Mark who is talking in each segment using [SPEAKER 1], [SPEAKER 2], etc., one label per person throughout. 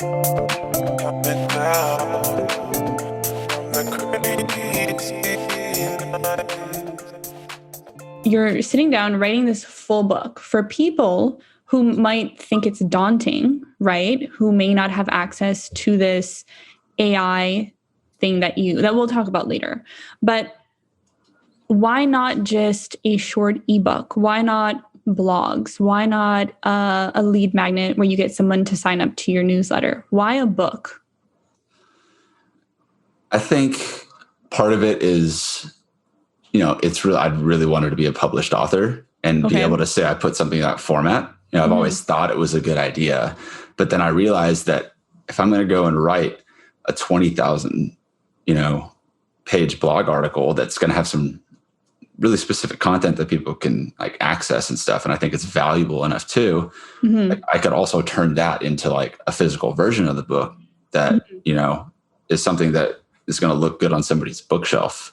[SPEAKER 1] Coming down from the crazy night.
[SPEAKER 2] You're sitting down writing this full book for people who might think it's daunting, right? Who may not have access to this AI thing that we'll talk about later. But why not just a short ebook? Why not blogs? Why not a lead magnet where you get someone to sign up to your newsletter? Why a book?
[SPEAKER 3] I think part of it is, it's really, I'd really wanted to be a published author and be able to say I put something in that format. I've always thought it was a good idea, but then I realized that if I'm going to go and write a 20,000, page blog article that's going to have some really specific content that people can like access and stuff, and I think it's valuable enough too, like, I could also turn that into like a physical version of the book that, is something that is going to look good on somebody's bookshelf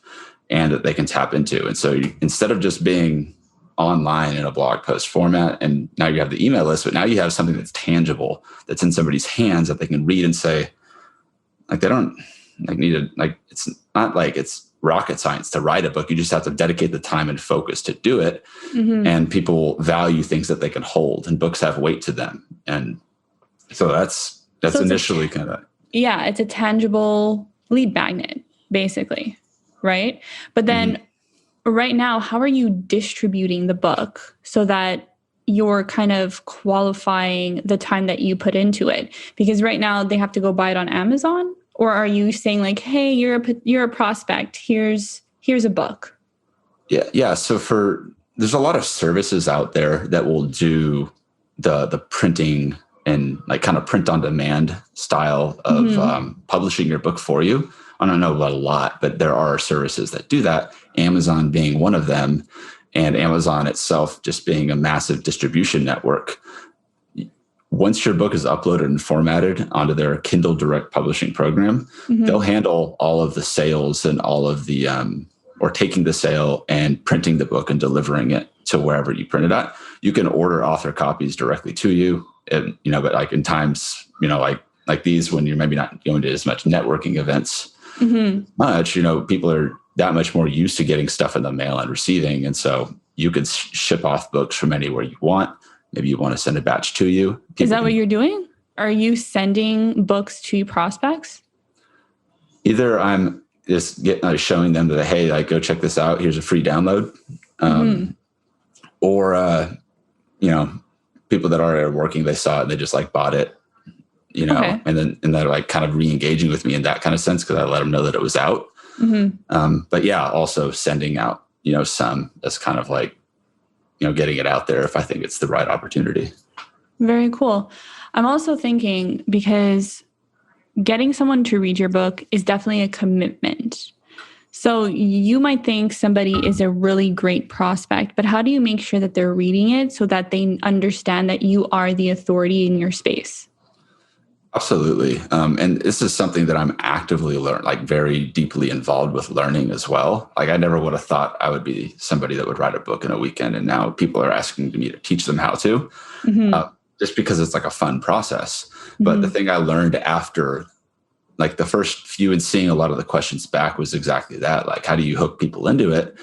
[SPEAKER 3] and that they can tap into. And so instead of just being online in a blog post format, and now you have the email list, but now you have something that's tangible, that's in somebody's hands that they can read and say, like, they don't like need to, like, it's not like it's rocket science to write a book. You just have to dedicate the time and focus to do it. And people value things that they can hold, and books have weight to them. And so that's initially kind of. Yeah,
[SPEAKER 2] it's a tangible lead magnet, basically, right? But then right now, how are you distributing the book so that you're kind of qualifying the time that you put into it? Because right now they have to go buy it on Amazon, or are you saying like, hey, you're a prospect, here's a book?
[SPEAKER 3] Yeah. So there's a lot of services out there that will do the printing and like kind of print on demand style of publishing your book for you. I don't know about a lot, but there are services that do that. Amazon being one of them, and Amazon itself just being a massive distribution network. Once your book is uploaded and formatted onto their Kindle Direct Publishing program, they'll handle all of the sales and all of the, or taking the sale and printing the book and delivering it to wherever you print it at. You can order author copies directly to you, and, but like in times, like these, when you're maybe not going to as much networking events much, people are that much more used to getting stuff in the mail and receiving. And so you can ship off books from anywhere you want. Maybe you want to send a batch to you.
[SPEAKER 2] Is that what you're doing? Are you sending books to prospects?
[SPEAKER 3] Either I'm just showing them that, hey, like, go check this out. Here's a free download. Or, people that are working, they saw it and they just like bought it, and they're like kind of re-engaging with me in that kind of sense, because I let them know that it was out. But yeah, also sending out, some as kind of like, getting it out there if I think it's the right opportunity.
[SPEAKER 2] Very cool. I'm also thinking, because getting someone to read your book is definitely a commitment. So you might think somebody is a really great prospect, but how do you make sure that they're reading it so that they understand that you are the authority in your space?
[SPEAKER 3] Absolutely. And this is something that I'm actively very deeply involved with learning as well. Like, I never would have thought I would be somebody that would write a book in a weekend. And now people are asking me to teach them how to, just because it's like a fun process. But the thing I learned after like the first few and seeing a lot of the questions back was exactly that. Like, how do you hook people into it?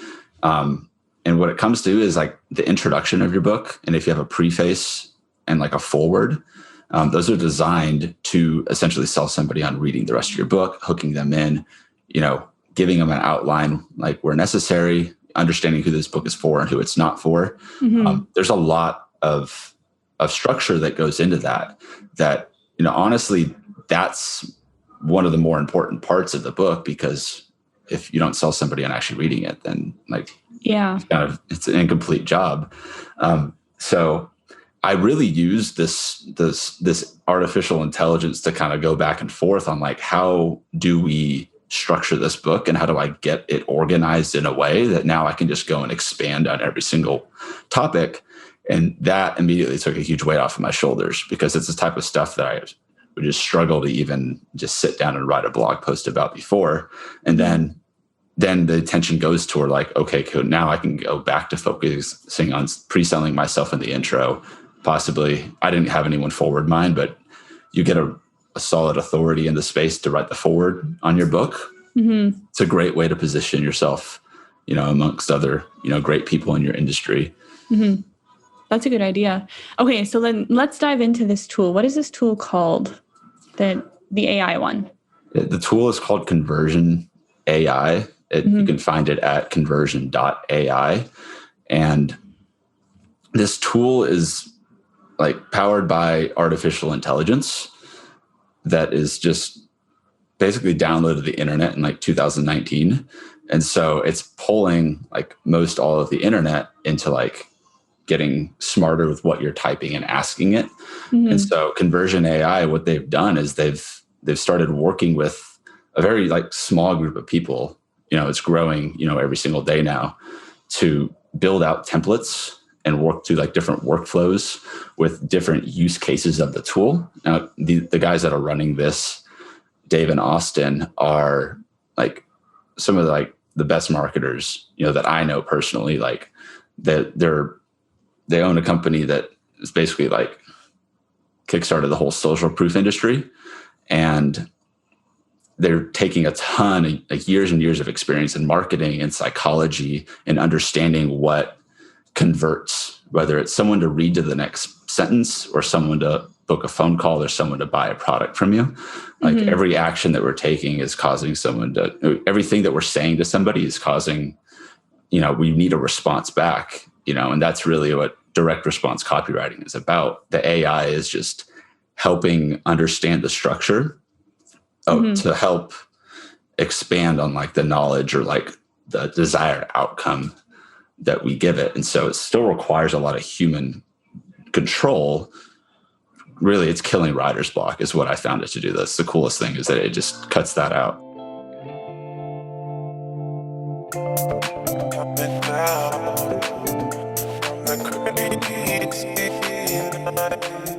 [SPEAKER 3] And what it comes to is like the introduction of your book. And if you have a preface and like a foreword, those are designed to essentially sell somebody on reading the rest of your book, hooking them in, giving them an outline like where necessary, understanding who this book is for and who it's not for. There's a lot of structure that goes into that, honestly, that's one of the more important parts of the book, because if you don't sell somebody on actually reading it, then it's an incomplete job. So I really use this artificial intelligence to kind of go back and forth on like, how do we structure this book and how do I get it organized in a way that now I can just go and expand on every single topic. And that immediately took a huge weight off of my shoulders, because it's the type of stuff that I would just struggle to even just sit down and write a blog post about before. And then the attention goes toward like, okay, cool, now I can go back to focusing on pre-selling myself in the intro. Possibly, I didn't have anyone forward mind, but you get a a solid authority in the space to write the forward on your book, it's a great way to position yourself, amongst other, great people in your industry.
[SPEAKER 2] That's a good idea. Okay, so then let's dive into this tool. What is this tool called? The AI one.
[SPEAKER 3] The tool is called Conversion AI. You can find it at conversion.ai. And this tool is like powered by artificial intelligence that is just basically downloaded the internet in like 2019. And so it's pulling like most all of the internet into like getting smarter with what you're typing and asking it. And so Conversion AI, what they've done is they've started working with a very like small group of people. It's growing, every single day now, to build out templates and work through like different workflows with different use cases of the tool. Now, the guys that are running this, Dave and Austin, are like some of the best marketers, that I know personally. Like they own a company that is basically like kickstarted the whole social proof industry, and they're taking a ton of like years and years of experience in marketing and psychology and understanding what converts, whether it's someone to read to the next sentence or someone to book a phone call or someone to buy a product from you. Like every action that we're taking is causing everything that we're saying to somebody is causing, we need a response back, and that's really what direct response copywriting is about. The AI is just helping understand the structure to help expand on like the knowledge or like the desired outcome that we give it. And so it still requires a lot of human control. Really, it's killing writer's block is what I found it to do. That's the coolest thing, is that it just cuts that out.
[SPEAKER 1] Coming down from the crazy night.